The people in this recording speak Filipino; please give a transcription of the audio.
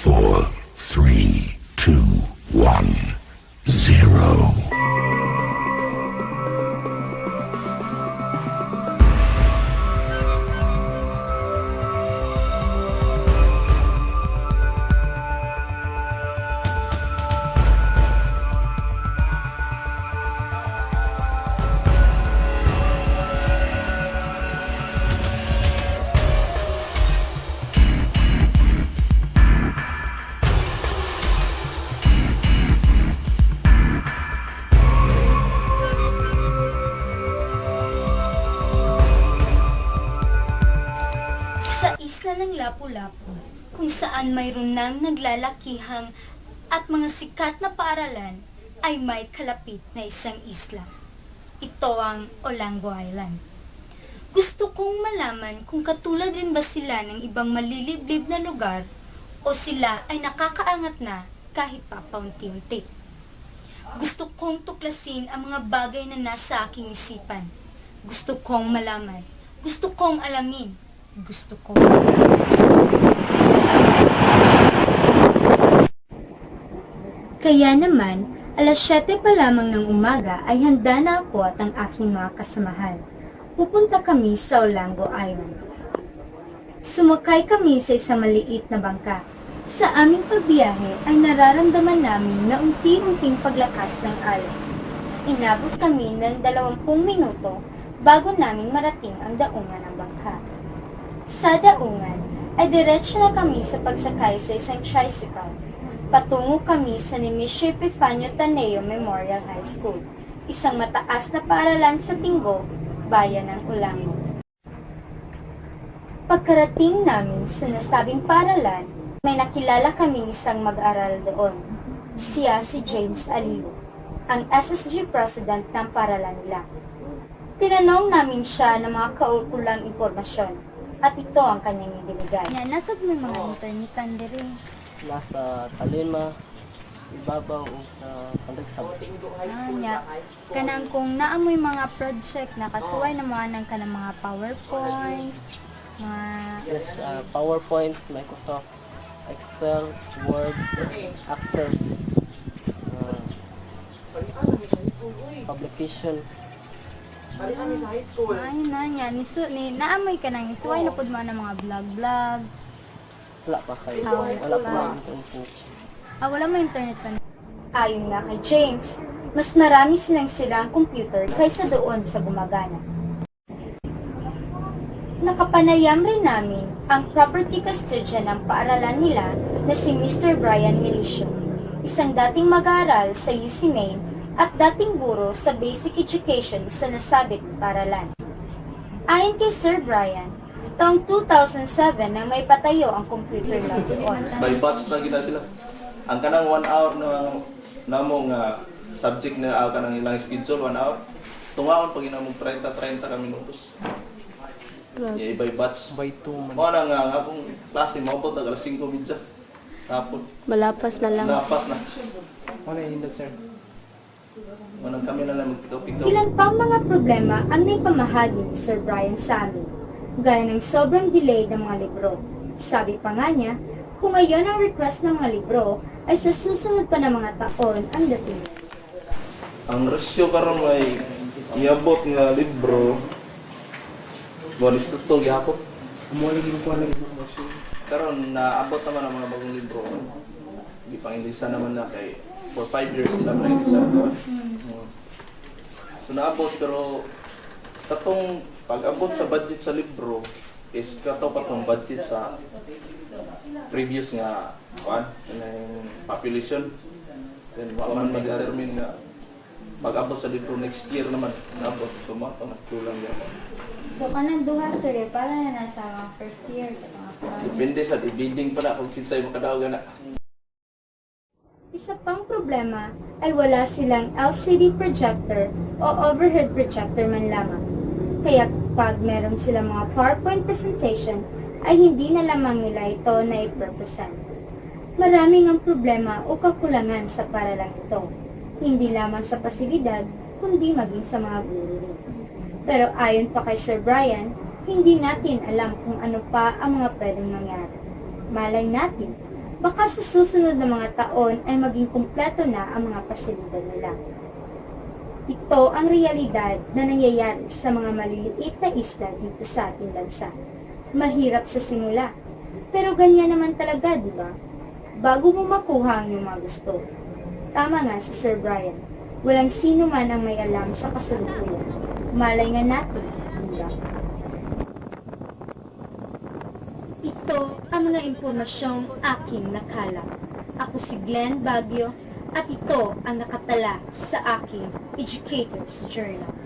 4, 3, 2, 1, 0. Sa isla ng Lapu-Lapu, kung saan mayroon nang naglalakihang at mga sikat na paaralan, ay may kalapit na isang isla. Ito ang Olango Island. Gusto kong malaman kung katulad rin ba sila ng ibang maliliblib na lugar o sila ay nakakaangat na kahit pa paunti-unti. Gusto kong tuklasin ang mga bagay na nasa aking isipan. Gusto kong malaman. Gusto kong alamin. Gusto ko. Kaya naman, alas 7 pa lamang ng umaga ay handa na ako at ang aking mga kasamahan. Pupunta kami sa Olango Island. Sumakay kami sa isang maliit na bangka. Sa aming pagbiyahe ay nararamdaman namin na unti-unting paglakas ng alon. Inabot kami ng 20 minuto bago namin marating ang daungan ng bangka. Sa daungan ay diretso na kami sa pagsakay sa isang tricycle. Patungo kami sa Nemesio Epifanio Taneo Memorial High School, isang mataas na paaralan sa Tinggo, bayan ng Olango. Pagkarating namin sa nasabing paaralan, may nakilala kaming isang mag-aral doon. Siya si James Aliu, ang SSG President ng paaralan nila. Tinanong namin siya ng mga kaukulang impormasyon. At ito ang kanyang ibinigay. Yan, nasad may mga internet diri. Nasa Talima, ibabaw o sa Pandagsab. Nya, kanang kung naamoy mga project na kasuway na mga ng kanang mga PowerPoint, mga Yes, PowerPoint, Microsoft, Excel, Word, Access, publication. ay na yan, naamoy ka nang isuway na pud mo ng mga vlog. Wala pa kayo. Wala pa internet. Wala mo internet pa. Ayon nga kay James, mas marami silang sirang computer kaysa doon sa gumagana. Nakapanayam rin namin ang property custodian ng paaralan nila na si Mr. Brian Milicio, isang dating mag-aaral sa UC Maine at dating guro sa basic education sa nasabit paaralan. Ayon kay Sir Brian, taong 2007 nang may patayo ang computer lab doon. By batch na gina sila. Ang kanang 1 hour na namong subject na kanang ilang schedule 1 hour. Tungaon pag inamong 30 ka minutos. Yeah, by batch. By 2 man. Mo na nga akong klase maubot ang alas 5:30. Tapos Malapas na lang. napas na. Ano yung sir? Manang kami na lang magpikaw-pikaw. Ilan pang mga problema ang naipamahagi ni Sir Brian sa amin, gaya ng sobrang delay ng mga libro. Sabi pa nga niya, kung ngayon ang request ng mga libro, ay sa susunod pa na mga taon ang dating. Ang ratio karon may niabot nga libro. Bonis to gyapon. Umuwi din ko lang yung machine. Karon naabot naman ang mga bagong libro. Di pang-ilisa naman na kay for 5 years sila pang-ilisa. So naabot pero katong pag-abot sa budget sa libro is kato pa tong budget sa previous nga yung population. Then wa man mag-determine nga pag-abot sa libro next year naman naabot tumatang kulang yan. So, kanang duha, sir, para na nasa mga first year, mga Depende sa bidding pa na kung kinsay makadaog na. Isa pang problema ay wala silang LCD projector o overhead projector man lamang. Kaya pag meron silang mga PowerPoint presentation, ay hindi na lamang nila ito na i-represent. Maraming ang problema o kakulangan sa paralang ito, hindi lamang sa pasilidad, kundi maging sa mga guro rin. Pero ayon pa kay Sir Brian, hindi natin alam kung ano pa ang mga pwedeng mangyari. Malay natin, Baka sa susunod na mga taon ay maging kumpleto na ang mga pasilidad nila. Ito ang realidad na nangyayari sa mga maliliit na isla dito sa ating bansa. Mahirap sa simula, pero ganyan naman talaga, di ba? Bago mo makuha ang iyong mga gusto. Tama nga si Sir Brian, walang sino man ang may alam sa kasalukuyan. Malay nga natin, di ba? Ito ang mga impormasyong aking nakala. Ako si Glenn Baguio at ito ang nakatala sa aking Educator's Journal.